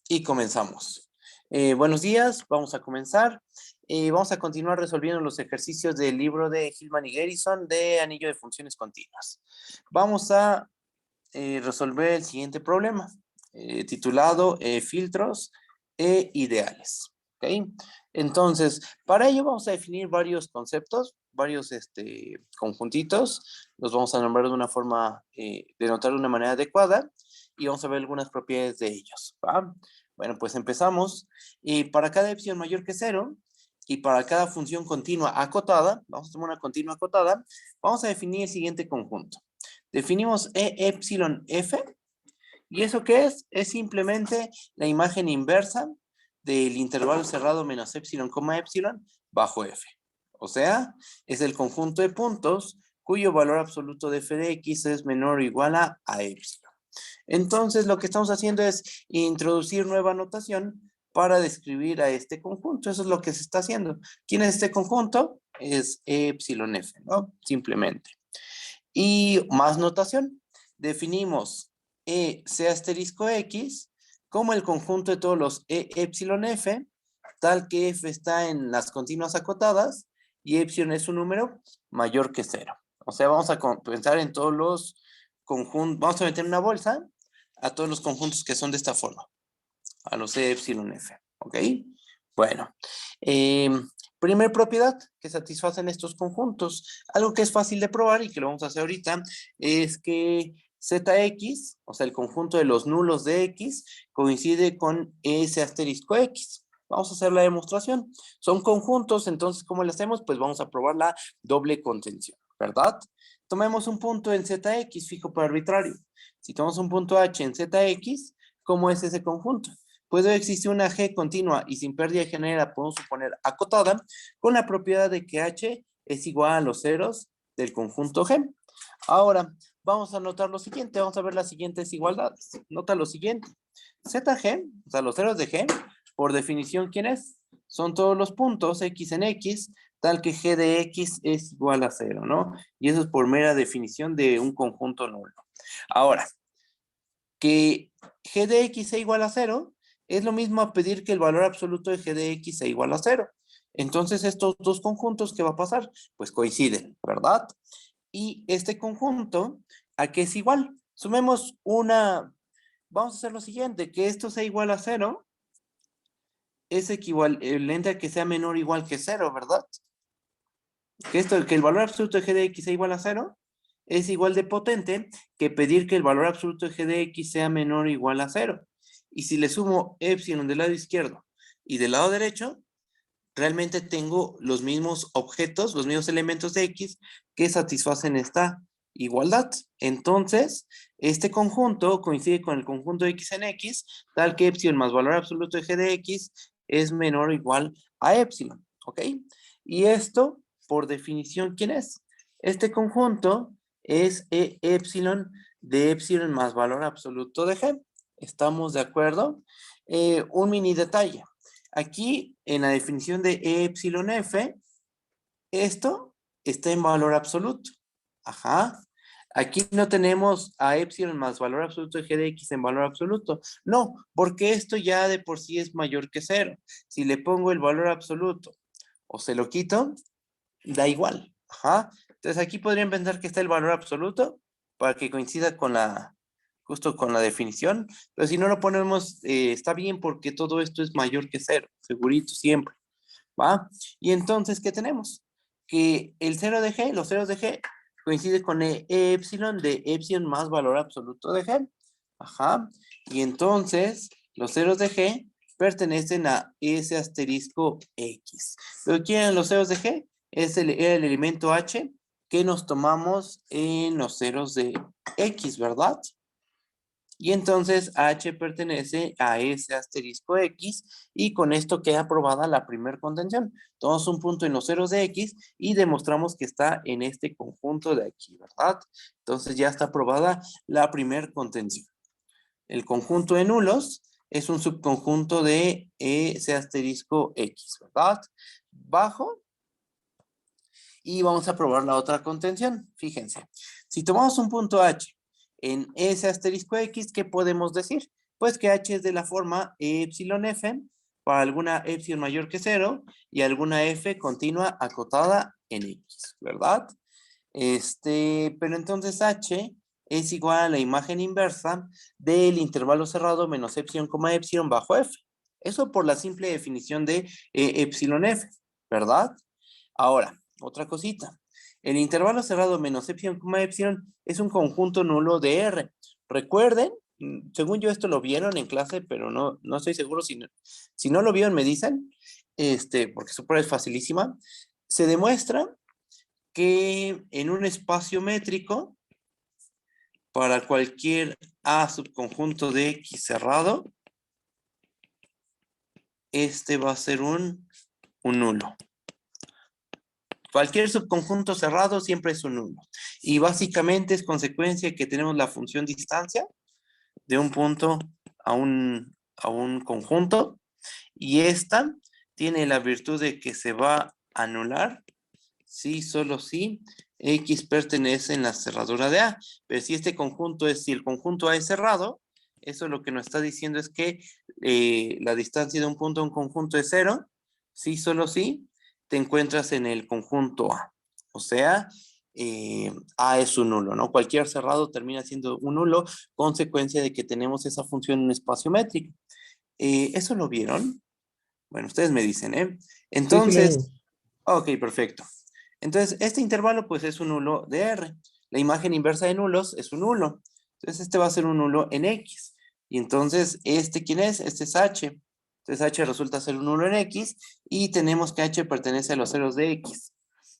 Y comenzamos. Buenos días, vamos a comenzar. Vamos a continuar resolviendo los ejercicios del libro de Hillman y Garrison de anillo de funciones continuas. Vamos a resolver el siguiente problema, titulado filtros e ideales. ¿Ok? Entonces, para ello vamos a definir varios conceptos, varios conjuntitos. Los vamos a nombrar de una forma, denotar de una manera adecuada y vamos a ver algunas propiedades de ellos. ¿Va? Bueno, pues empezamos. Y para cada epsilon mayor que 0 y para cada función continua acotada, vamos a tomar una continua acotada, vamos a definir el siguiente conjunto. Definimos E epsilon F. ¿Y eso qué es? Es simplemente la imagen inversa del intervalo cerrado menos epsilon, epsilon bajo F. O sea, es el conjunto de puntos cuyo valor absoluto de f de x es menor o igual a epsilon. Entonces, lo que estamos haciendo es introducir nueva notación para describir a este conjunto. Eso es lo que se está haciendo. ¿Quién es este conjunto? Es epsilon F, ¿no? Simplemente. Y más notación. Definimos C asterisco X como el conjunto de todos los E epsilon F, tal que F está en las continuas acotadas y epsilon es un número mayor que 0. O sea, vamos a pensar en todos los conjuntos, vamos a meter en una bolsa a todos los conjuntos que son de esta forma, a los E epsilon F, ¿ok? Bueno, primer propiedad que satisfacen estos conjuntos. Algo que es fácil de probar y que lo vamos a hacer ahorita es que ZX, o sea, el conjunto de los nulos de X, coincide con ese asterisco X. Vamos a hacer la demostración. Son conjuntos, entonces, ¿cómo lo hacemos? Pues vamos a probar la doble contención, ¿verdad? Tomemos un punto en ZX, fijo por arbitrario. Si tomamos un punto H en ZX, ¿cómo es ese conjunto? Puede existir una G continua y sin pérdida de general, podemos suponer acotada, con la propiedad de que H es igual a los ceros del conjunto G. Ahora, vamos a notar lo siguiente, vamos a ver las siguientes igualdades. Nota lo siguiente, ZG, o sea, los ceros de G, por definición, ¿quién es? Son todos los puntos X en X, tal que G de X es igual a 0, ¿no? Y eso es por mera definición de un conjunto nulo. Ahora, que G de X sea igual a 0, es lo mismo a pedir que el valor absoluto de G de X sea igual a 0. Entonces, estos dos conjuntos, ¿qué va a pasar? Pues coinciden, ¿verdad? Y este conjunto, ¿a qué es igual? Sumemos vamos a hacer lo siguiente, que esto sea igual a 0, es equivalente a que sea menor o igual que 0, ¿verdad? Que el valor absoluto de G de X sea igual a 0, es igual de potente que pedir que el valor absoluto de G de X sea menor o igual a 0. Y si le sumo epsilon del lado izquierdo y del lado derecho, realmente tengo los mismos objetos, los mismos elementos de X que satisfacen esta igualdad. Entonces, este conjunto coincide con el conjunto de X en X, tal que epsilon más valor absoluto de G de X es menor o igual a epsilon, ¿ok? Y esto, por definición, ¿quién es? Este conjunto es E epsilon de epsilon más valor absoluto de G. ¿Estamos de acuerdo? Un mini detalle. Aquí, en la definición de E epsilon F, esto está en valor absoluto. Ajá. Aquí no tenemos a epsilon más valor absoluto de G de X en valor absoluto. No, porque esto ya de por sí es mayor que 0. Si le pongo el valor absoluto o se lo quito, da igual. Ajá. Entonces aquí podrían pensar que está el valor absoluto para que coincida con justo con la definición. Pero si no lo ponemos, está bien porque todo esto es mayor que 0, segurito siempre. ¿Va? Y entonces, ¿qué tenemos? Que el 0 de G, los ceros de G, coincide con epsilon de epsilon más valor absoluto de G. Ajá. Y entonces, los ceros de G pertenecen a ese asterisco X. ¿Pero quién eran los ceros de G? Era el elemento H que nos tomamos en los ceros de X, ¿verdad? Y entonces H pertenece a ese asterisco X y con esto queda aprobada la primera contención. Tomamos un punto en los ceros de X y demostramos que está en este conjunto de aquí, ¿verdad? Entonces ya está aprobada la primera contención. El conjunto de nulos es un subconjunto de ese asterisco X, ¿verdad? Bajo. Y vamos a probar la otra contención. Fíjense, si tomamos un punto H en ese asterisco X, ¿qué podemos decir? Pues que H es de la forma epsilon F para alguna epsilon mayor que 0 y alguna F continua acotada en X, ¿verdad? Pero entonces H es igual a la imagen inversa del intervalo cerrado menos epsilon, epsilon bajo F. Eso por la simple definición de epsilon F, ¿verdad? Ahora, otra cosita. El intervalo cerrado menos epsilon, epsilon es un conjunto nulo de R. Recuerden, según yo esto lo vieron en clase, pero no estoy seguro si no lo vieron me dicen, porque su prueba es facilísima. Se demuestra que en un espacio métrico, para cualquier A subconjunto de X cerrado, este va a ser un nulo. Cualquier subconjunto cerrado siempre es un nulo. Y básicamente es consecuencia de que tenemos la función distancia de un punto a un conjunto. Y esta tiene la virtud de que se va a anular si solo si X pertenece en la cerradura de A. Pero si este conjunto si el conjunto A es cerrado, eso lo que nos está diciendo es que la distancia de un punto a un conjunto es 0, si solo si te encuentras en el conjunto A. O sea, A es un nulo, ¿no? Cualquier cerrado termina siendo un nulo, consecuencia de que tenemos esa función en un espacio métrico. ¿Eso lo vieron? Bueno, ustedes me dicen, ¿eh? Sí, sí lo Entonces, vimos. ok, perfecto. Entonces, este intervalo pues es un nulo de R. La imagen inversa de nulos es un nulo. Entonces, este va a ser un nulo en X. Y entonces, ¿quién es? Este es H. Entonces, H resulta ser un nulo en X y tenemos que H pertenece a los ceros de X.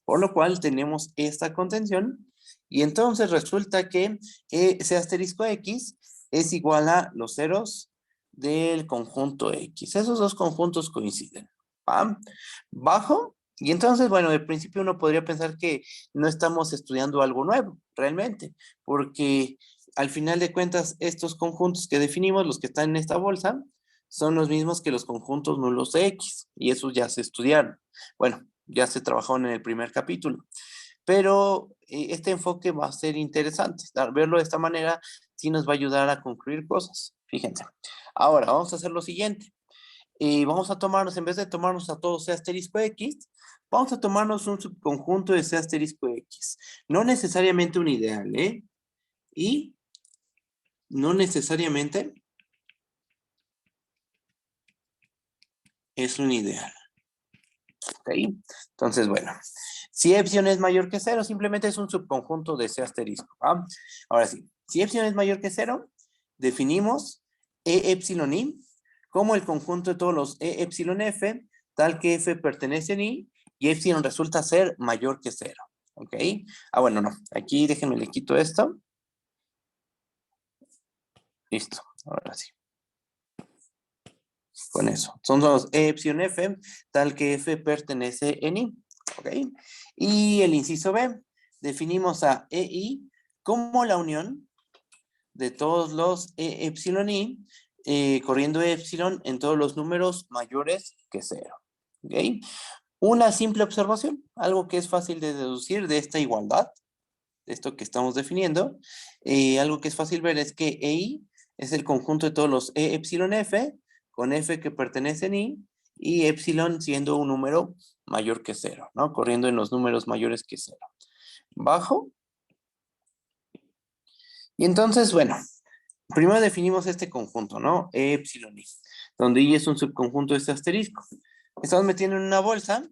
Por lo cual, tenemos esta contención. Y entonces, resulta que ese asterisco X es igual a los ceros del conjunto X. Esos dos conjuntos coinciden. ¿Va? Bajo. Y entonces, bueno, de principio uno podría pensar que no estamos estudiando algo nuevo, realmente, porque al final de cuentas, estos conjuntos que definimos, los que están en esta bolsa, son los mismos que los conjuntos nulos de X, y esos ya se estudiaron. Bueno, ya se trabajaron en el primer capítulo, pero este enfoque va a ser interesante. Verlo de esta manera sí nos va a ayudar a concluir cosas. Fíjense. Ahora, vamos a hacer lo siguiente. Y vamos a tomarnos, en vez de tomarnos a todo C asterisco X, vamos a tomarnos un subconjunto de C asterisco X. No necesariamente un ideal, ¿eh? Y no necesariamente es un ideal. ¿Ok? Entonces, bueno, si epsilon es mayor que 0, simplemente es un subconjunto de C asterisco. ¿Va? Ahora sí, si epsilon es mayor que 0, definimos E epsilon I como el conjunto de todos los E epsilon F, tal que F pertenece en I, y epsilon resulta ser mayor que 0. ¿Ok? Ah, bueno, no. Aquí déjenme le quito esto. Listo. Ahora sí. Con eso. Son los E epsilon F, tal que F pertenece en I. ¿Ok? Y el inciso B. Definimos a EI como la unión de todos los E epsilon I, corriendo epsilon en todos los números mayores que 0. ¿Ok? Una simple observación, algo que es fácil de deducir de esta igualdad, de esto que estamos definiendo, algo que es fácil ver es que EI es el conjunto de todos los E epsilon F, con F que pertenece en I, y epsilon siendo un número mayor que 0, ¿no? Corriendo en los números mayores que 0. Bajo. Y entonces, bueno, primero definimos este conjunto, ¿no? E epsilon I, donde I es un subconjunto de este asterisco. Estamos metiendo en una bolsa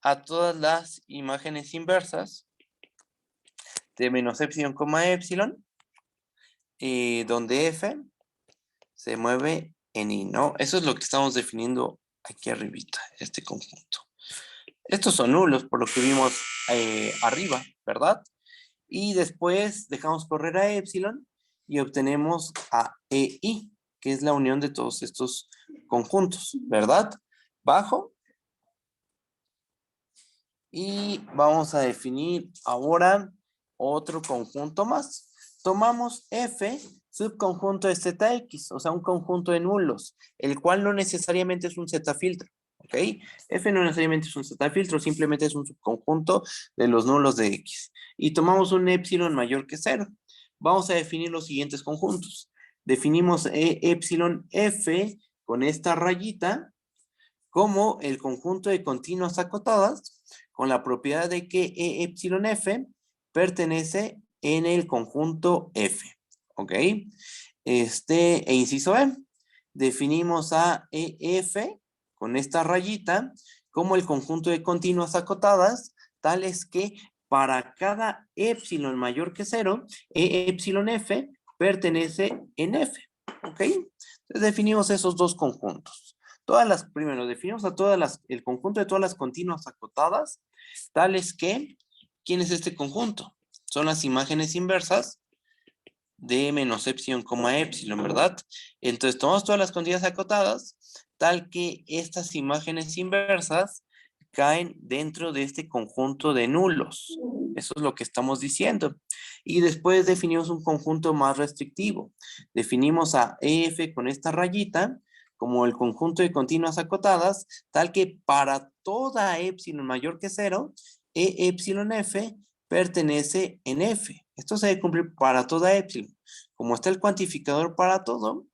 a todas las imágenes inversas de menos epsilon, epsilon, donde F se mueve en I, ¿no? Eso es lo que estamos definiendo aquí arribita, este conjunto. Estos son nulos, por lo que vimos arriba, ¿verdad? Y después dejamos correr a epsilon y obtenemos a EI, que es la unión de todos estos conjuntos, ¿verdad? Bajo. Y vamos a definir ahora otro conjunto más. Tomamos F, subconjunto de ZX, o sea, un conjunto de nulos, el cual no necesariamente es un Z-filtro, ¿ok? F no necesariamente es un Z-filtro, simplemente es un subconjunto de los nulos de X. Y tomamos un epsilon mayor que 0. Vamos a definir los siguientes conjuntos. definimos E epsilon F con esta rayita como el conjunto de continuas acotadas con la propiedad de que E epsilon F pertenece en el conjunto F. ¿Ok? E inciso B, definimos a EF con esta rayita como el conjunto de continuas acotadas, tales que para cada epsilon mayor que 0, E epsilon F pertenece en F. ¿Ok? Entonces definimos esos dos conjuntos. Primero, definimos el conjunto de todas las continuas acotadas, tales que, ¿quién es este conjunto? Son las imágenes inversas de menos epsilon, epsilon, ¿verdad? Entonces tomamos todas las continuas acotadas, tal que estas imágenes inversas caen dentro de este conjunto de nulos. Eso es lo que estamos diciendo. Y después definimos un conjunto más restrictivo. Definimos a EF con esta rayita como el conjunto de continuas acotadas, tal que para toda epsilon mayor que 0, E epsilon F pertenece en F. Esto se debe cumplir para toda epsilon. Como está el cuantificador para todo,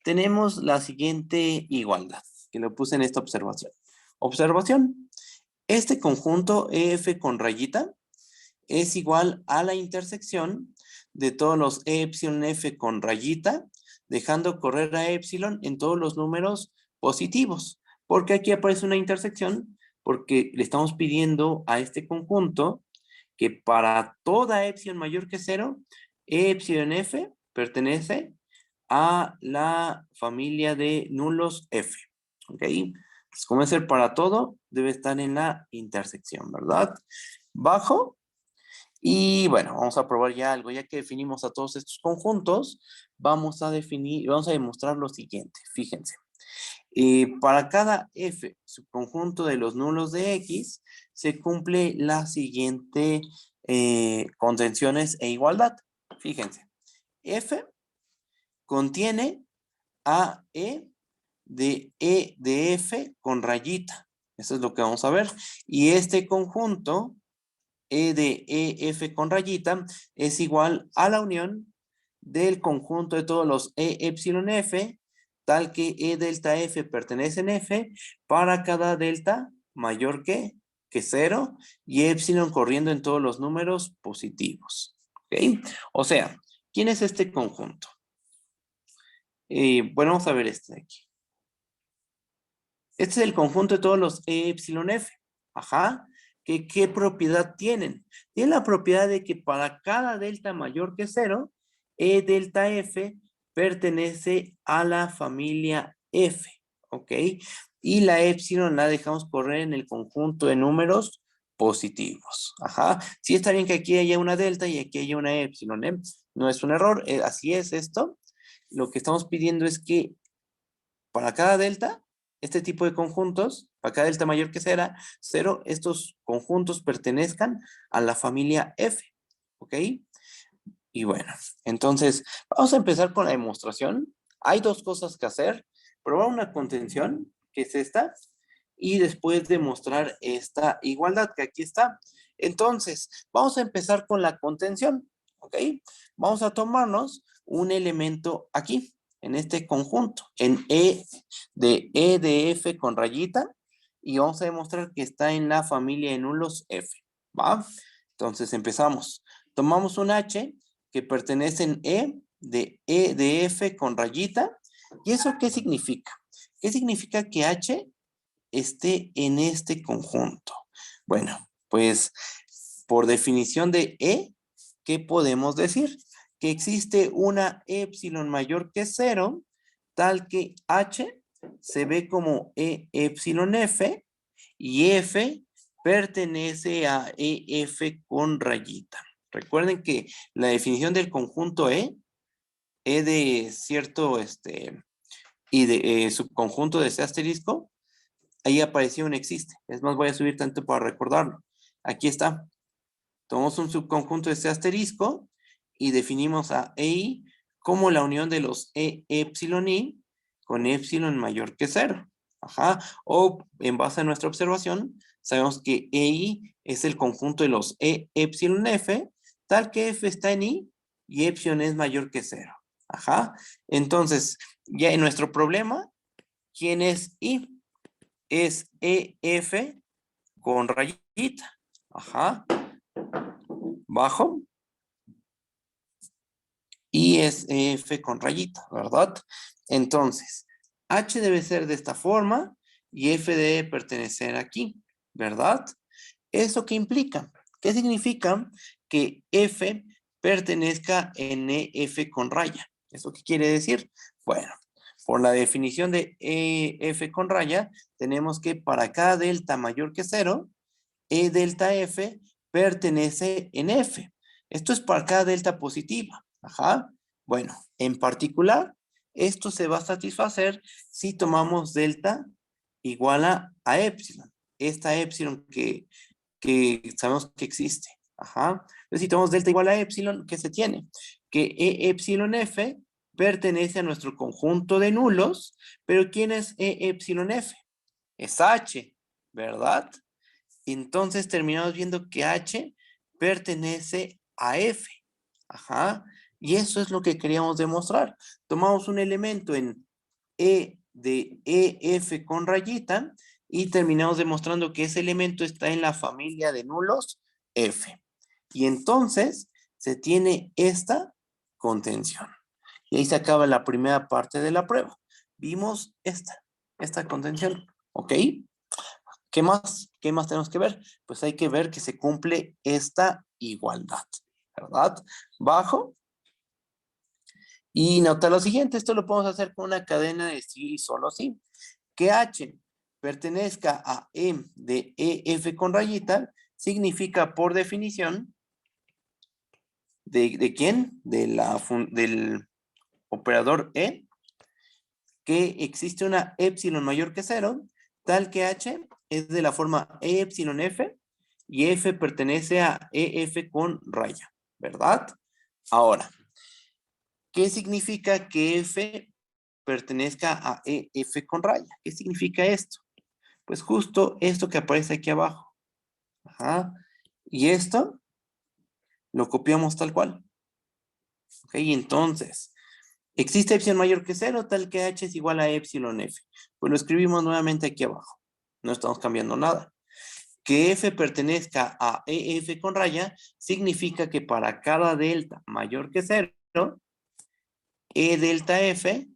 tenemos la siguiente igualdad, que lo puse en esta observación. Observación. Este conjunto EF con rayita es igual a la intersección de todos los E epsilon F con rayita, dejando correr a epsilon en todos los números positivos. Porque aquí aparece una intersección, porque le estamos pidiendo a este conjunto que para toda epsilon mayor que 0, E epsilon F pertenece a la familia de nulos F. ¿Ok? Pues como es ser para todo, debe estar en la intersección, ¿verdad? Bajo. Y bueno, vamos a probar ya algo. Ya que definimos a todos estos conjuntos, vamos a demostrar lo siguiente. Fíjense. Para cada F, subconjunto de los nulos de X, se cumple la siguiente contenciones e igualdad. Fíjense. F contiene a E de F con rayita. Eso es lo que vamos a ver. Y este conjunto, E de EF con rayita, es igual a la unión del conjunto de todos los E epsilon F, tal que E delta F pertenece en F para cada delta mayor que 0 y epsilon corriendo en todos los números positivos. ¿Ok? O sea, ¿quién es este conjunto? Bueno, vamos a ver este de aquí. Este es el conjunto de todos los E epsilon F. Ajá. ¿Qué propiedad tienen? Tienen la propiedad de que para cada delta mayor que 0, E delta F pertenece a la familia F. ¿Ok? Y la epsilon la dejamos correr en el conjunto de números positivos. Ajá. Sí está bien que aquí haya una delta y aquí haya una epsilon. No es un error. Así es esto. Lo que estamos pidiendo es que para cada delta, este tipo de conjuntos, para cada delta mayor que 0, estos conjuntos pertenezcan a la familia F. ¿Ok? Y bueno, entonces vamos a empezar con la demostración. Hay dos cosas que hacer. Probar una contención, que es esta, y después demostrar esta igualdad, que aquí está. Entonces, vamos a empezar con la contención. ¿Ok? Vamos a tomarnos un elemento aquí, en este conjunto, en E de F con rayita, y vamos a demostrar que está en la familia de nulos F. ¿Va? Entonces empezamos. Tomamos un H que pertenece en E de F con rayita. ¿Y eso qué significa? ¿Qué significa que H esté en este conjunto? Bueno, pues por definición de E, ¿qué podemos decir? Que existe una epsilon mayor que 0, tal que H se ve como E epsilon F y F pertenece a EF con rayita. Recuerden que la definición del conjunto E de cierto, y de subconjunto de ese asterisco, ahí apareció un existe. Es más, voy a subir tanto para recordarlo. Aquí está. Tomamos un subconjunto de este asterisco y definimos a EI como la unión de los E epsilon I con epsilon mayor que 0. Ajá. O en base a nuestra observación, sabemos que EI es el conjunto de los E epsilon F, tal que F está en I y epsilon es mayor que 0. Ajá. Entonces, ya en nuestro problema, ¿quién es I? Es EF con rayita. Ajá. Bajo. Y es F con rayita, ¿verdad? Entonces, H debe ser de esta forma y F debe pertenecer aquí, ¿verdad? ¿Eso qué implica? ¿Qué significa que F pertenezca en EF con raya? ¿Eso qué quiere decir? Bueno, por la definición de EF con raya, tenemos que para cada delta mayor que cero, E delta F pertenece en F. Esto es para cada delta positiva. Ajá. Bueno, en particular, esto se va a satisfacer si tomamos delta igual a epsilon. Esta epsilon que sabemos que existe. Ajá. Entonces, si tomamos delta igual a epsilon, ¿qué se tiene? Que E epsilon F pertenece a nuestro conjunto de nulos, pero ¿quién es E epsilon F? Es H, ¿verdad? Entonces terminamos viendo que H pertenece a F. Ajá. Y eso es lo que queríamos demostrar. Tomamos un elemento en E de EF con rayita y terminamos demostrando que ese elemento está en la familia de nulos F. Y entonces se tiene esta contención. Y ahí se acaba la primera parte de la prueba. Vimos esta contención. ¿Ok? ¿Qué más? ¿Qué más tenemos que ver? Pues hay que ver que se cumple esta igualdad, ¿verdad? Bajo. Y nota lo siguiente, esto lo podemos hacer con una cadena de sí y solo sí. Que H pertenezca a E de EF con rayita, significa por definición, ¿de quién? Del operador E, que existe una epsilon mayor que cero, tal que H es de la forma E epsilon F y F pertenece a EF con raya, ¿verdad? Ahora, ¿qué significa que F pertenezca a EF con raya? ¿Qué significa esto? Pues justo esto que aparece aquí abajo. Ajá. Y esto lo copiamos tal cual. Ok, entonces, existe epsilon mayor que cero, tal que H es igual a epsilon F. Pues lo escribimos nuevamente aquí abajo. No estamos cambiando nada. Que F pertenezca a EF con raya significa que para cada delta mayor que cero, E delta F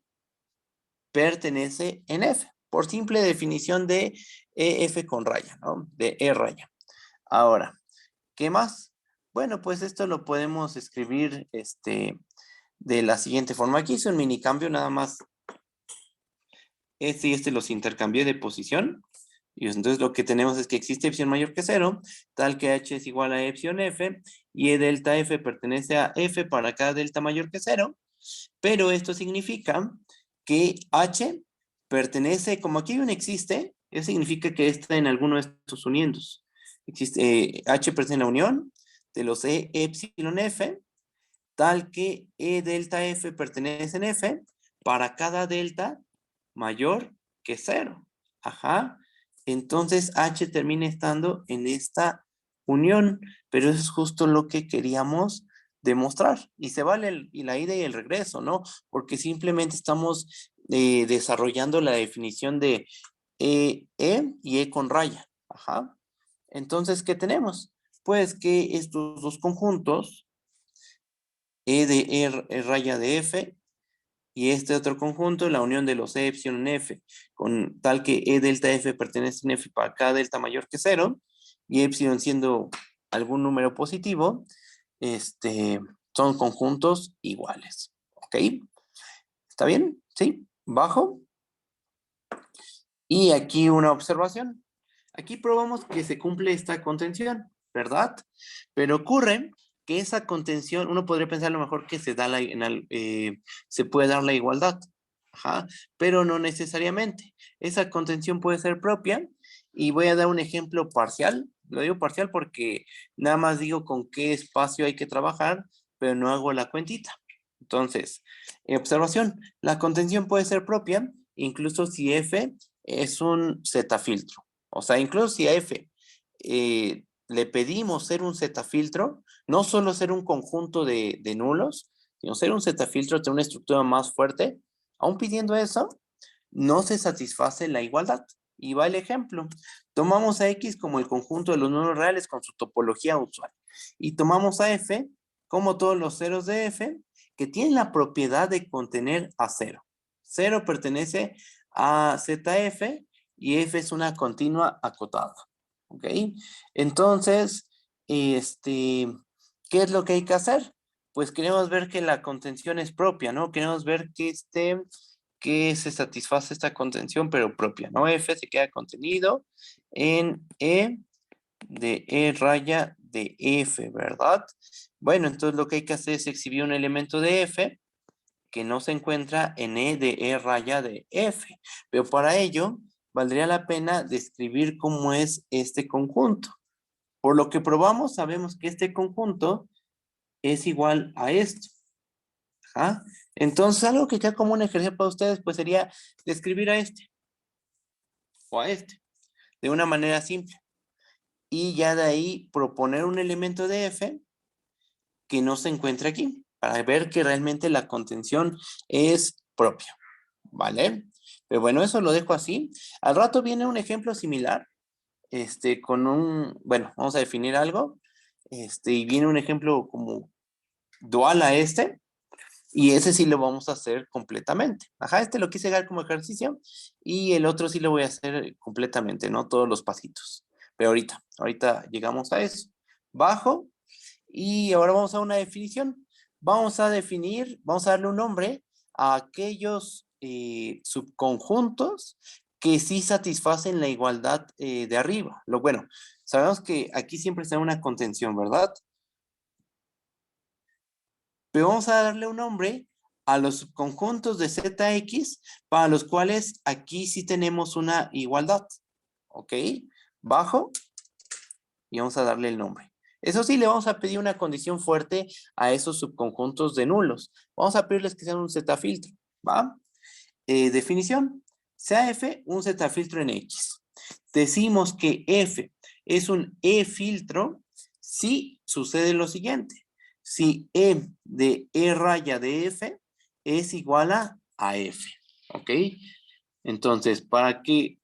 pertenece en F, por simple definición de EF con raya, ¿no? De E raya. Ahora, ¿qué más? Bueno, pues esto lo podemos escribir de la siguiente forma. Aquí hice un mini cambio, nada más. Este y este los intercambié de posición. Y entonces lo que tenemos es que existe epsilon mayor que cero, tal que H es igual a epsilon F, y E delta F pertenece a F para cada delta mayor que cero, pero esto significa que H pertenece, como aquí hay un existe, eso significa que está en alguno de estos uniendos. Existe, H pertenece a la unión de los E epsilon F, tal que E delta F pertenece en F para cada delta mayor que cero. Ajá. Entonces H termina estando en esta unión, pero eso es justo lo que queríamos demostrar. Y se vale la ida y el regreso, ¿no? Porque simplemente estamos desarrollando la definición de y E con raya. Ajá. Entonces, ¿qué tenemos? Pues que estos dos conjuntos, E de raya de F, y este otro conjunto, la unión de los E epsilon F, con tal que E delta F pertenece en F para cada delta mayor que cero, y epsilon siendo algún número positivo, son conjuntos iguales. ¿Ok? ¿Está bien? ¿Sí? Bajo. Y aquí una observación. Aquí probamos que se cumple esta contención, ¿verdad? Pero ocurre que esa contención, uno podría pensar a lo mejor que se da se puede dar la igualdad, ajá, pero no necesariamente. Esa contención puede ser propia y voy a dar un ejemplo parcial. Lo digo parcial porque nada más digo con qué espacio hay que trabajar, pero no hago la cuentita. Entonces, observación, la contención puede ser propia, incluso si F es un Z-filtro. O sea, incluso si a F le pedimos ser un Z-filtro, no solo ser un conjunto de nulos, sino ser un Z-filtro, tener una estructura más fuerte. Aún pidiendo eso, no se satisface la igualdad. Y va el ejemplo. Tomamos a X como el conjunto de los números reales con su topología usual. Y tomamos a F como todos los ceros de F que tienen la propiedad de contener a 0. 0 pertenece a ZF y F es una continua acotada. ¿Ok? Entonces, ¿qué es lo que hay que hacer? Pues queremos ver que la contención es propia, ¿no? Queremos ver que se satisface esta contención, pero propia, ¿no? F se queda contenido en E de E raya de F, ¿verdad? Bueno, entonces lo que hay que hacer es exhibir un elemento de F que no se encuentra en E de E raya de F, pero para ello valdría la pena describir cómo es este conjunto. Por lo que probamos, sabemos que este conjunto es igual a esto. ¿Ah? Entonces, algo que queda como un ejercicio para ustedes, pues sería describir a este o a este de una manera simple. Y ya de ahí proponer un elemento de F que no se encuentra aquí, para ver que realmente la contención es propia, ¿vale? Pero bueno, eso lo dejo así. Al rato viene un ejemplo similar, con bueno, vamos a definir algo, y viene un ejemplo como dual a este, y ese sí lo vamos a hacer completamente. Ajá, lo quise dar como ejercicio, y el otro sí lo voy a hacer completamente, no todos los pasitos. Pero ahorita llegamos a eso. Bajo, y ahora vamos a una definición. Vamos a darle un nombre a aquellos subconjuntos que sí satisfacen la igualdad de arriba. Bueno, sabemos que aquí siempre está una contención, ¿verdad? Pero vamos a darle un nombre a los subconjuntos de ZX para los cuales aquí sí tenemos una igualdad. ¿Ok? Bajo y vamos a darle el nombre. Eso sí, le vamos a pedir una condición fuerte a esos subconjuntos de nulos. Vamos a pedirles que sean un Z-filtro, ¿va? Definición. Sea F un Z-filtro en X. Decimos que F es un E-filtro si sucede lo siguiente. Si E de E raya de F es igual a F, ¿ok? Entonces, para que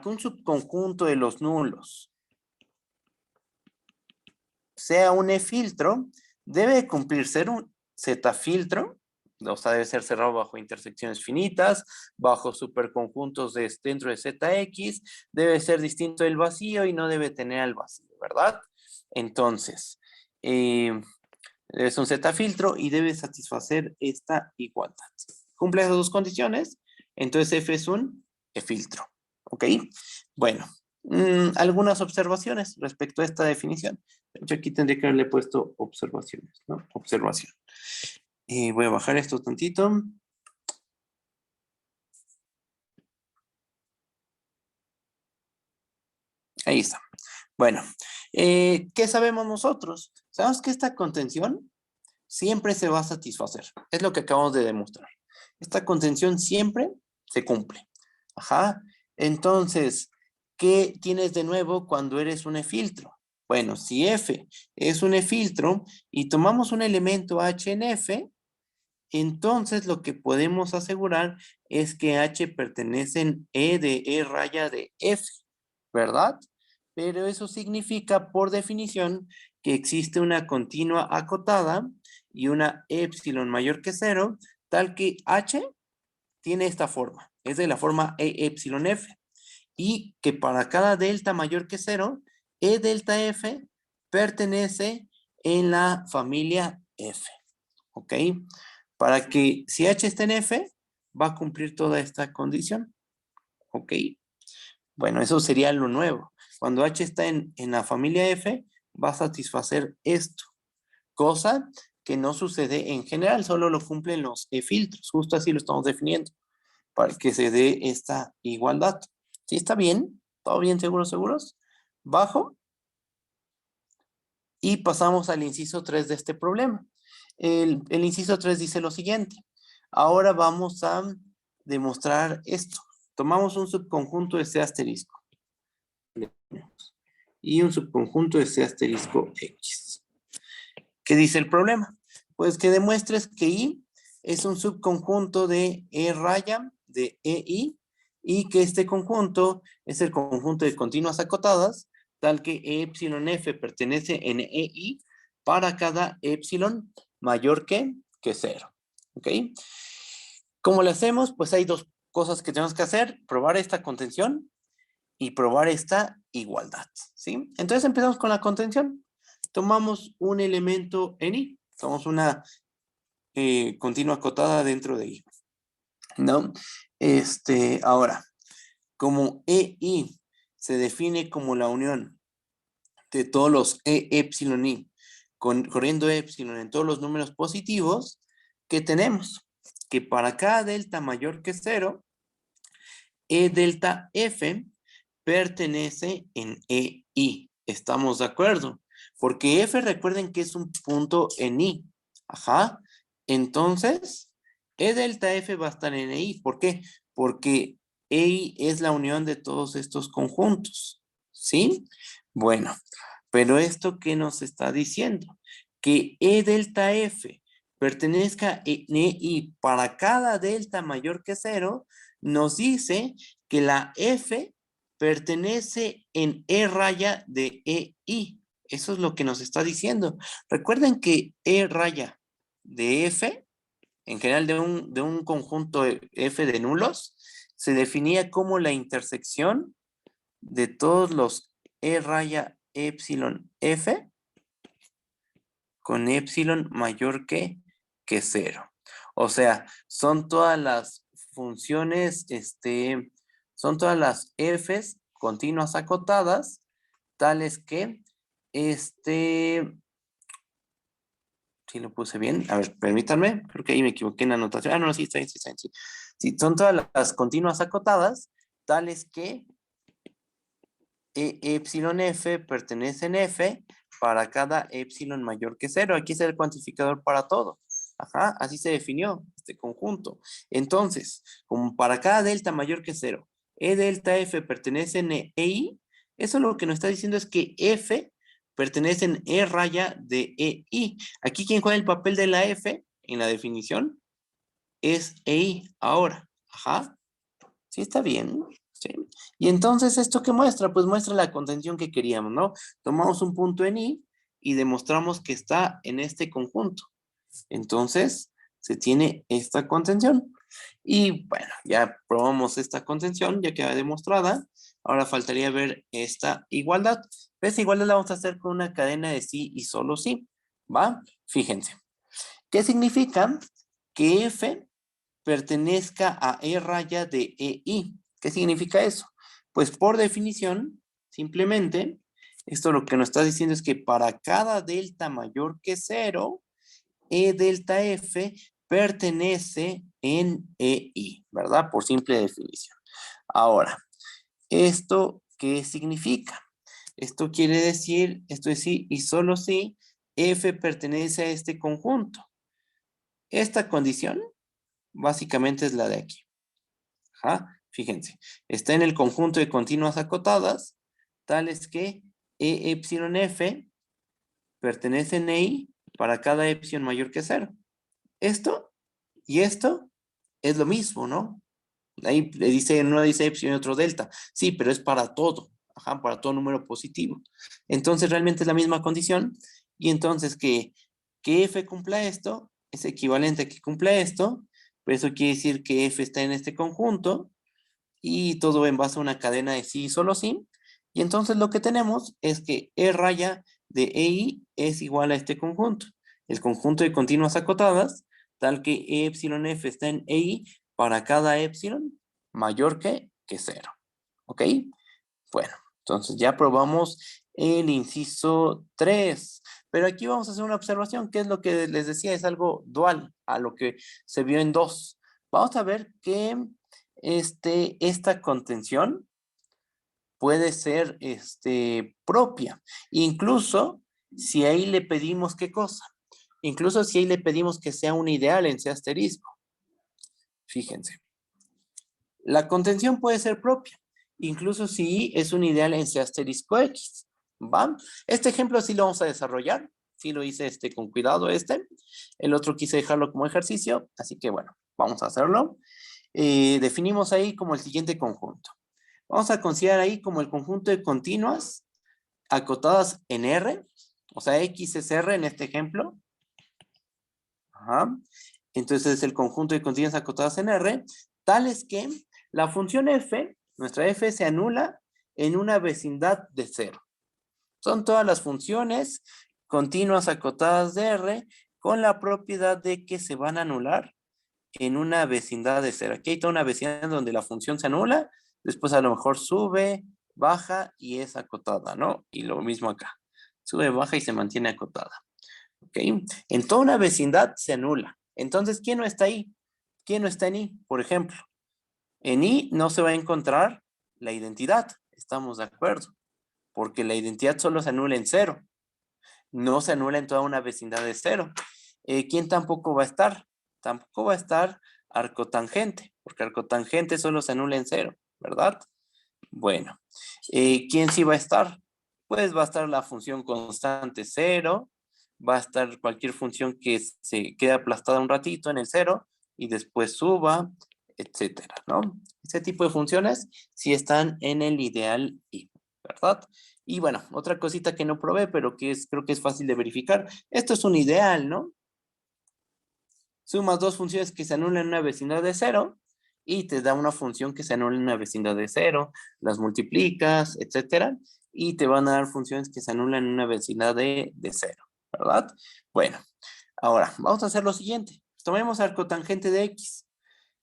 un subconjunto de los nulos sea un E-filtro, debe cumplir ser un Z-filtro, o sea, debe ser cerrado bajo intersecciones finitas, bajo superconjuntos dentro de ZX, debe ser distinto del vacío y no debe tener al vacío, ¿verdad? Entonces, es un Z-filtro y debe satisfacer esta igualdad. Cumple esas dos condiciones, entonces F es un E-filtro, ¿ok? Bueno, algunas observaciones respecto a esta definición. Yo aquí tendría que haberle puesto observaciones, ¿no? Observación. Voy a bajar esto tantito. Ahí está. Bueno, ¿qué sabemos nosotros? Sabemos que esta contención siempre se va a satisfacer. Es lo que acabamos de demostrar. Esta contención siempre se cumple. Ajá. Entonces, ¿qué tienes de nuevo cuando eres un E-filtro? Bueno, si F es un E-filtro y tomamos un elemento H en F, entonces lo que podemos asegurar es que H pertenece en E de E raya de F, ¿verdad? Pero eso significa por definición que existe una continua acotada y una epsilon mayor que 0, tal que H tiene esta forma, es de la forma E epsilon F, y que para cada delta mayor que 0, E delta F pertenece en la familia F, ¿ok? Para que si H está en F, va a cumplir toda esta condición, ¿ok? Bueno, eso sería lo nuevo. Cuando H está en la familia F, va a satisfacer esto, cosa que no sucede en general, solo lo cumplen los E-filtros, justo así lo estamos definiendo, para que se dé esta igualdad. ¿Sí está bien? ¿Todo bien? ¿Seguros? Bajo. Y pasamos al inciso 3 de este problema. El inciso 3 dice lo siguiente. Ahora vamos a demostrar esto. Tomamos un subconjunto de C asterisco. Y un subconjunto de C asterisco X. ¿Qué dice el problema? Pues que demuestres que I es un subconjunto de E raya de EI y que este conjunto es el conjunto de continuas acotadas, tal que epsilon F pertenece en EI para cada epsilon mayor que 0. ¿Ok? ¿Cómo lo hacemos? Pues hay dos cosas que tenemos que hacer: probar esta contención y probar esta igualdad. ¿Sí? Entonces empezamos con la contención. Tomamos un elemento en I, tomamos una continua acotada dentro de I, ¿no? Ahora, como EI se define como la unión de todos los E epsilon I, corriendo epsilon en todos los números positivos, ¿qué tenemos? Que para cada delta mayor que 0, E delta F pertenece en EI. ¿Estamos de acuerdo? Porque F, recuerden que es un punto en I. Ajá. Entonces, E delta F va a estar en EI. ¿Por qué? Porque EI es la unión de todos estos conjuntos. ¿Sí? Bueno, pero ¿esto qué nos está diciendo? Que E delta F pertenezca en EI para cada delta mayor que 0, nos dice que la F pertenece en E raya de EI. Eso es lo que nos está diciendo. Recuerden que E raya de F, en general de un conjunto F de nulos, se definía como la intersección de todos los E raya epsilon F con epsilon mayor que 0. O sea, son todas las funciones, son todas las Fs continuas acotadas, tales que, si lo puse bien, a ver, permítanme, creo que ahí me equivoqué en la anotación. Ah, no, sí, está bien, sí, está bien, sí. Sí, son todas las continuas acotadas, tales que epsilon F pertenece en F para cada epsilon mayor que 0. Aquí es el cuantificador para todo. Ajá, así se definió este conjunto. Entonces, como para cada delta mayor que 0, E delta F pertenece en EI, eso lo que nos está diciendo es que F pertenece en E raya de EI. Aquí quien juega el papel de la F en la definición es EI ahora. Ajá, sí está bien. Sí. Y entonces, ¿esto qué muestra? Pues muestra la contención que queríamos, ¿no? Tomamos un punto en I y demostramos que está en este conjunto. Entonces, se tiene esta contención. Y bueno, ya probamos esta contención, ya queda demostrada. Ahora faltaría ver esta igualdad. Esta igualdad la vamos a hacer con una cadena de sí y solo sí. ¿Va? Fíjense. ¿Qué significa? Que F pertenezca a E raya de EI. ¿Qué significa eso? Pues por definición, simplemente, esto lo que nos está diciendo es que para cada delta mayor que 0, E delta F pertenece en EI, ¿verdad? Por simple definición. Ahora, ¿esto qué significa? Esto quiere decir, esto es sí y solo si F pertenece a este conjunto. Esta condición básicamente es la de aquí. Ajá, fíjense, está en el conjunto de continuas acotadas, tales que E epsilon F pertenece en EI para cada epsilon mayor que 0. Esto y esto es lo mismo, ¿no? Ahí uno dice epsilon y otro delta. Sí, pero es para todo. Ajá, para todo número positivo. Entonces realmente es la misma condición. Y entonces que F cumpla esto es equivalente a que cumpla esto. Pero eso quiere decir que F está en este conjunto. Y todo en base a una cadena de sí y solo sí. Y entonces lo que tenemos es que E raya de EI es igual a este conjunto. El conjunto de continuas acotadas, tal que E epsilon F está en EI para cada epsilon mayor que 0. ¿Ok? Bueno, entonces ya probamos el inciso 3. Pero aquí vamos a hacer una observación, que es lo que les decía, es algo dual a lo que se vio en 2. Vamos a ver que esta contención puede ser propia. Incluso si ahí le pedimos qué cosa. Incluso si ahí le pedimos que sea un ideal en C asterisco. Fíjense. La contención puede ser propia, incluso si es un ideal en C asterisco X. ¿Va? Este ejemplo sí lo vamos a desarrollar. Sí lo hice con cuidado El otro quise dejarlo como ejercicio, así que bueno, vamos a hacerlo. Definimos ahí como el siguiente conjunto. Vamos a considerar ahí como el conjunto de continuas acotadas en R, o sea, X es R en este ejemplo. Ajá. Entonces el conjunto de continuas acotadas en R, tales que la función f, nuestra f se anula en una vecindad de 0. Son todas las funciones continuas acotadas de R con la propiedad de que se van a anular en una vecindad de 0. Aquí hay toda una vecindad donde la función se anula, después a lo mejor sube, baja y es acotada, ¿no? Y lo mismo acá. Sube, baja y se mantiene acotada. ¿Ok? En toda una vecindad se anula. Entonces, ¿quién no está ahí? ¿Quién no está en I? Por ejemplo, en I no se va a encontrar la identidad. Estamos de acuerdo. Porque la identidad solo se anula en 0. No se anula en toda una vecindad de 0. ¿Quién tampoco va a estar? Tampoco va a estar arcotangente, porque arcotangente solo se anula en 0, ¿verdad? Bueno, ¿quién sí va a estar? Pues va a estar la función constante 0, va a estar cualquier función que se quede aplastada un ratito en el 0 y después suba, etcétera, ¿no? Ese tipo de funciones sí están en el ideal I, ¿verdad? Y bueno, otra cosita que no probé, pero que creo que es fácil de verificar. Esto es un ideal, ¿no? Sumas dos funciones que se anulan en una vecindad de 0 y te da una función que se anula en una vecindad de 0, las multiplicas, etcétera, y te van a dar funciones que se anulan en una vecindad de 0, ¿verdad? Bueno, ahora vamos a hacer lo siguiente. Tomemos arcotangente de X.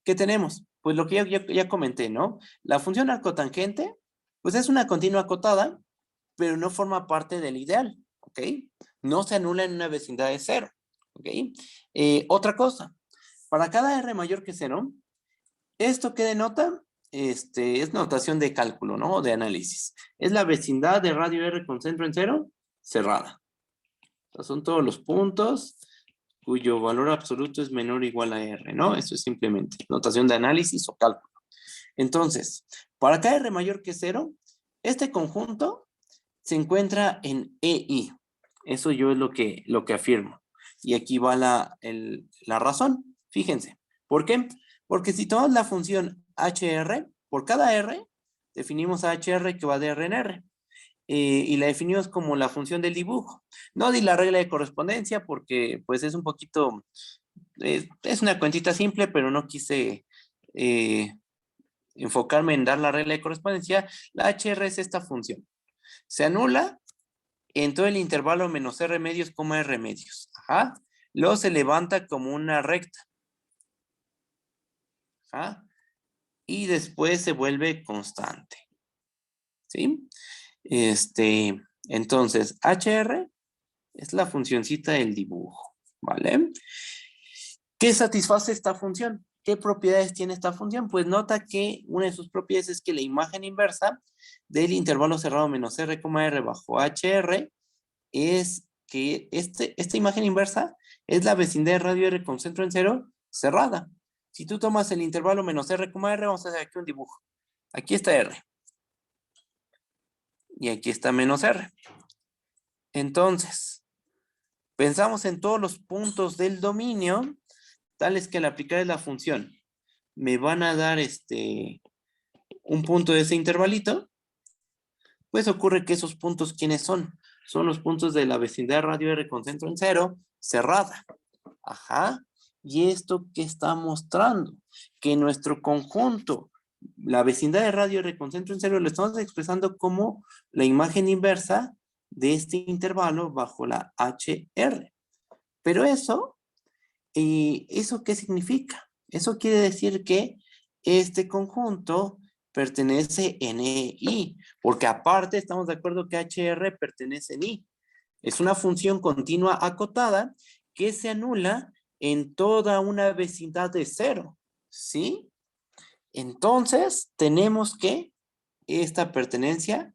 ¿Qué tenemos? Pues lo que ya comenté, ¿no? La función arcotangente, pues es una continua acotada, pero no forma parte del ideal, ¿ok? No se anula en una vecindad de 0, ¿ok? Otra cosa, para cada R mayor que 0, ¿esto qué denota? Es notación de cálculo, ¿no? De análisis. Es la vecindad de radio R con centro en 0 cerrada. Entonces, son todos los puntos cuyo valor absoluto es menor o igual a R, ¿no? Eso es simplemente notación de análisis o cálculo. Entonces, para cada R mayor que 0, este conjunto se encuentra en EI. Eso yo es lo que afirmo. Y aquí va la razón. Fíjense. ¿Por qué? Porque si tomamos la función HR, por cada R, definimos a HR que va de R en R. Y la definimos como la función del dibujo. No di la regla de correspondencia porque pues es un poquito, es una cuentita simple, pero no quise enfocarme en dar la regla de correspondencia. La HR es esta función. Se anula en todo el intervalo menos R medios, R medios. Ajá. Luego se levanta como una recta. Ajá. Y después se vuelve constante. ¿Sí? Entonces, HR es la funcioncita del dibujo. ¿Vale? ¿Qué satisface esta función? ¿Qué propiedades tiene esta función? Pues nota que una de sus propiedades es que la imagen inversa del intervalo cerrado menos R, R bajo HR es que esta imagen inversa es la vecindad de radio R con centro en 0 cerrada. Si tú tomas el intervalo menos R, R, vamos a hacer aquí un dibujo. Aquí está R. Y aquí está menos R. Entonces, pensamos en todos los puntos del dominio, tales que al aplicar la función me van a dar un punto de ese intervalito. Pues ocurre que esos puntos, ¿quiénes son? Son los puntos de la vecindad radio R con centro en 0 cerrada. Ajá. ¿Y esto qué está mostrando? Que nuestro conjunto, la vecindad de radio R con centro en 0, lo estamos expresando como la imagen inversa de este intervalo bajo la HR. Pero ¿eso qué significa? Eso quiere decir que este conjunto pertenece en EI, porque aparte estamos de acuerdo que HR pertenece en I. Es una función continua acotada que se anula en toda una vecindad de 0, ¿sí? Entonces, tenemos que esta pertenencia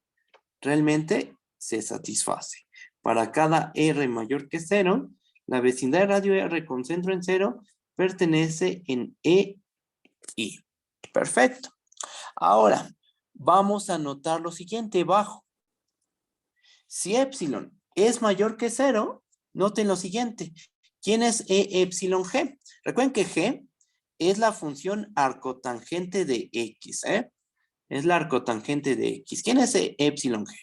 realmente se satisface. Para cada R mayor que 0, la vecindad de radio R con centro en 0 pertenece en EI. Perfecto. Ahora, vamos a notar lo siguiente bajo. Si epsilon es mayor que 0, Noten lo siguiente. ¿Quién es E epsilon G? Recuerden que G es la función arcotangente de X, ¿eh? Es la arcotangente de X. ¿Quién es E epsilon G?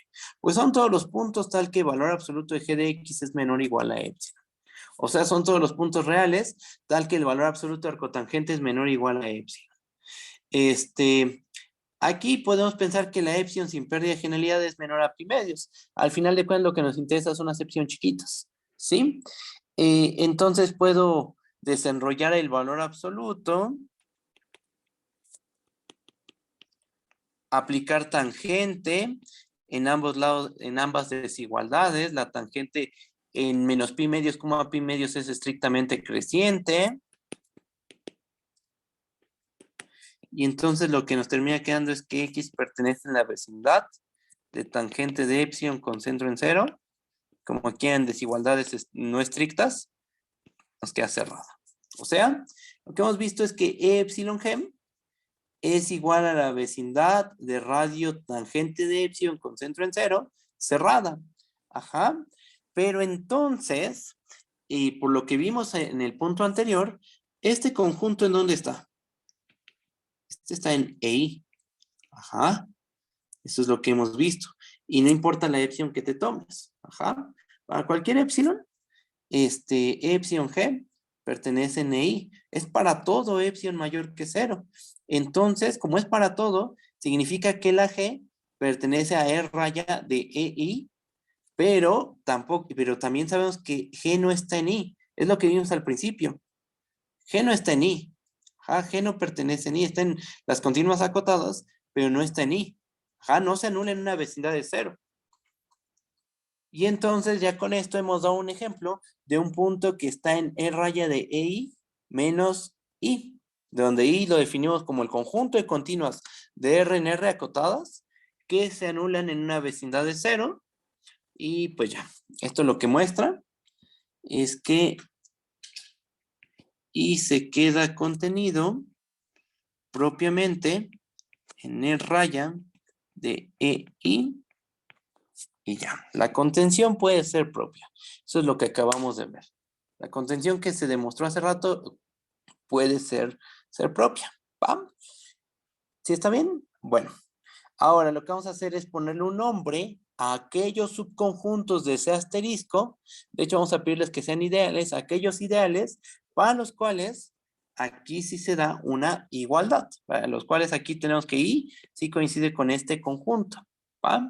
Pues son todos los puntos tal que el valor absoluto de G de X es menor o igual a epsilon. O sea, son todos los puntos reales tal que el valor absoluto de arcotangente es menor o igual a epsilon. Aquí podemos pensar que la epsilon sin pérdida de genialidad es menor a pi medios. Al final de cuentas lo que nos interesa son las epsilon chiquitas, ¿sí? Entonces puedo desenrollar el valor absoluto, aplicar tangente en ambos lados, en ambas desigualdades. La tangente en menos pi medios como a pi medios es estrictamente creciente. Y entonces lo que nos termina quedando es que X pertenece a la vecindad de tangente de epsilon con centro en cero. Como aquí en desigualdades no estrictas, nos queda cerrada. O sea, lo que hemos visto es que E epsilon G es igual a la vecindad de radio tangente de epsilon con centro en cero, cerrada. Ajá. Pero entonces, y por lo que vimos en el punto anterior, este conjunto ¿en dónde está? Este está en EI. Ajá. Eso es lo que hemos visto. Y no importa la epsilon que te tomes. Ajá. Para cualquier epsilon, epsilon G pertenece en EI. Es para todo epsilon mayor que cero. Entonces, como es para todo, significa que la G pertenece a E raya de EI, pero también sabemos que G no está en I. Es lo que vimos al principio. G no está en I. G no pertenece en I. Está en las continuas acotadas, pero no está en I. No se anula en una vecindad de cero. Y entonces ya con esto hemos dado un ejemplo de un punto que está en E raya de EI menos I, donde I lo definimos como el conjunto de continuas de R en R acotadas que se anulan en una vecindad de cero. Y pues ya, esto lo que muestra es que I se queda contenido propiamente en E raya de EI. Y ya, la contención puede ser propia. Eso es lo que acabamos de ver. La contención que se demostró hace rato puede ser propia. ¿Va? ¿Sí está bien? Bueno, ahora lo que vamos a hacer es ponerle un nombre a aquellos subconjuntos de ese asterisco. De hecho, vamos a pedirles que sean ideales, aquellos ideales para los cuales aquí sí se da una igualdad. Para los cuales aquí tenemos que I sí coincide con este conjunto. ¿Va?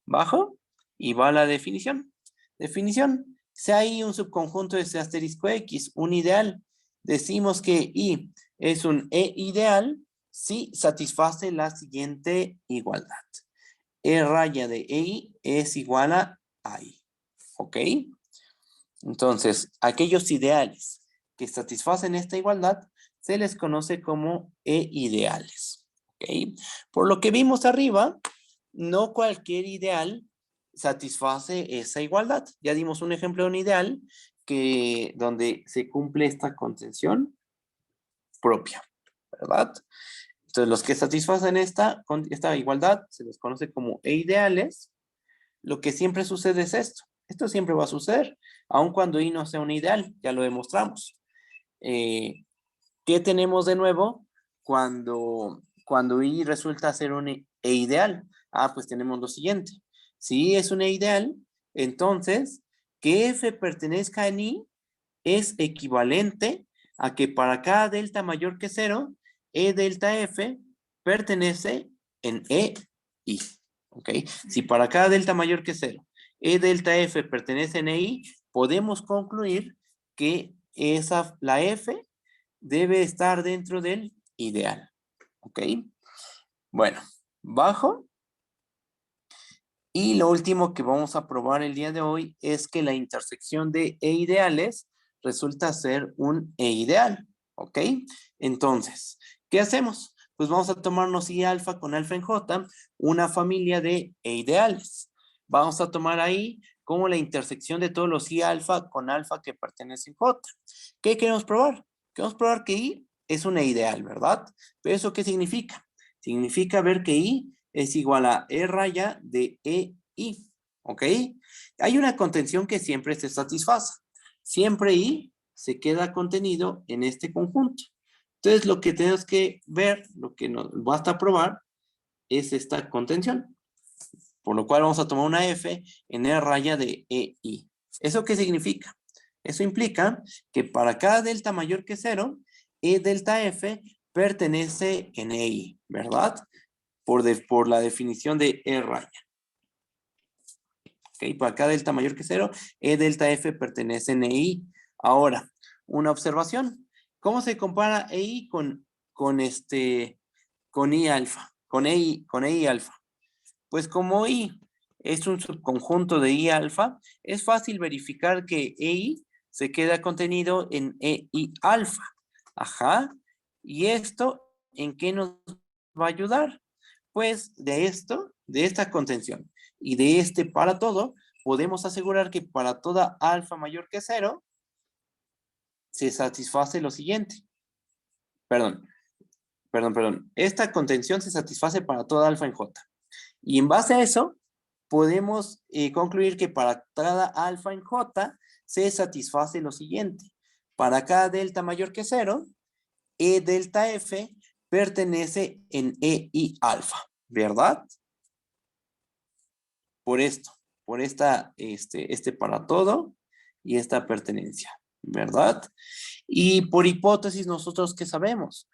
Bajo. Y va la definición. Definición. Si hay un subconjunto de ese asterisco X, un ideal, decimos que I es un E ideal si satisface la siguiente igualdad. E raya de EI es igual a I. ¿Ok? Entonces, aquellos ideales que satisfacen esta igualdad se les conoce como E ideales. ¿Ok? Por lo que vimos arriba, no cualquier ideal satisface esa igualdad. Ya dimos un ejemplo de un ideal donde se cumple esta contención propia, ¿verdad? Entonces, los que satisfacen esta igualdad se les conoce como E ideales. Lo que siempre sucede es esto. Esto siempre va a suceder, aun cuando I no sea un ideal, ya lo demostramos. ¿Qué tenemos de nuevo cuando I resulta ser un E ideal? Pues tenemos lo siguiente. Si I es un E ideal, entonces que F pertenezca en I es equivalente a que para cada delta mayor que 0, E delta F pertenece en E I. ¿Ok? Si para cada delta mayor que 0, E delta F pertenece en EI, podemos concluir que la F debe estar dentro del ideal. ¿Ok? Bueno, bajo. Y lo último que vamos a probar el día de hoy es que la intersección de E ideales resulta ser un E ideal. ¿Ok? Entonces, ¿qué hacemos? Pues vamos a tomarnos I alfa con alfa en J, una familia de E ideales. Vamos a tomar ahí como la intersección de todos los I alfa con alfa que pertenecen a J. ¿Qué queremos probar? Queremos probar que I es un E ideal, ¿verdad? ¿Pero eso qué significa? Significa ver que I es igual a E raya de EI. ¿Ok? Hay una contención que siempre se satisface. siempre I se queda contenido en este conjunto. Entonces, lo que tenemos que ver, lo que nos basta probar, es esta contención. Por lo cual vamos a tomar una F en E raya de EI. ¿Eso qué significa? Eso implica que para cada delta mayor que 0, E delta F pertenece en EI, ¿verdad? Por la definición de E raya. ¿Ok? Para cada delta mayor que 0, E delta F pertenece en EI. Ahora, una observación. ¿Cómo se compara EI con I alfa? Con EI alfa. Pues como I es un subconjunto de I alfa, es fácil verificar que EI se queda contenido en EI alfa. Ajá. ¿Y esto en qué nos va a ayudar? Pues de esta contención y de este para todo, podemos asegurar que para toda alfa mayor que 0, se satisface lo siguiente. Perdón. Esta contención se satisface para toda alfa en J. Y en base a eso, podemos concluir que para cada alfa en J se satisface lo siguiente. Para cada delta mayor que 0, E delta F pertenece en EI alfa, ¿verdad? Por esto, por este para todo y esta pertenencia, ¿verdad? Y por hipótesis, ¿nosotros qué sabemos?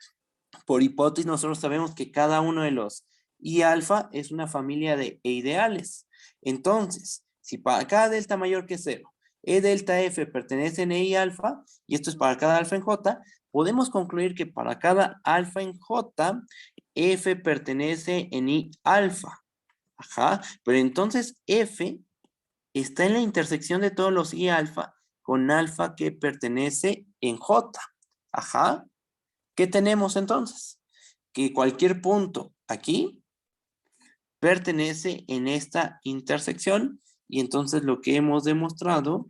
Por hipótesis, nosotros sabemos que cada uno de los I alfa es una familia de E ideales. Entonces, si para cada delta mayor que 0, E delta F pertenece en EI alfa, y esto es para cada alfa en J, podemos concluir que para cada alfa en J, F pertenece en I alfa. Ajá, pero entonces F está en la intersección de todos los I alfa con alfa que pertenece en J. Ajá. ¿Qué tenemos entonces? Que cualquier punto aquí pertenece en esta intersección y entonces lo que hemos demostrado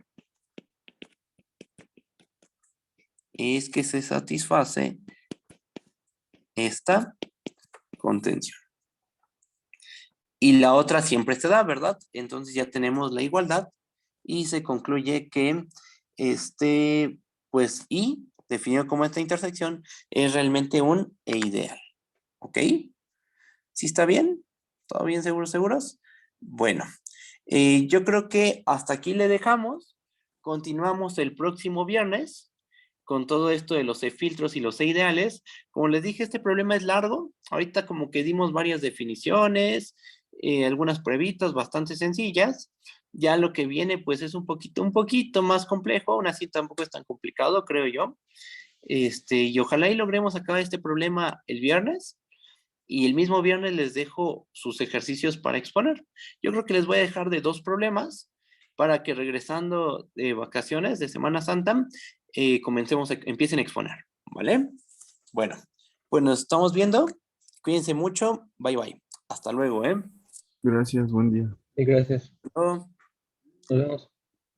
es que se satisface esta contención. Y la otra siempre se da, ¿verdad? Entonces ya tenemos la igualdad y se concluye que pues I, definido como esta intersección, es realmente un E ideal. ¿Ok? ¿Sí está bien? ¿Todo bien, seguros? Bueno, yo creo que hasta aquí le dejamos. Continuamos el próximo viernes con todo esto de los E-filtros y los E-ideales. Como les dije, este problema es largo. Ahorita como que dimos varias definiciones, algunas pruebitas bastante sencillas. Ya lo que viene pues es un poquito más complejo. Aún así tampoco es tan complicado, creo yo. Y ojalá y logremos acabar este problema el viernes. Y el mismo viernes les dejo sus ejercicios para exponer. Yo creo que les voy a dejar de 2 problemas para que regresando de vacaciones de Semana Santa, empiecen a exponer, ¿vale? Bueno, pues nos estamos viendo. Cuídense mucho. Bye, bye. Hasta luego, ¿eh? Gracias, buen día. Sí, gracias. Chao. Nos vemos.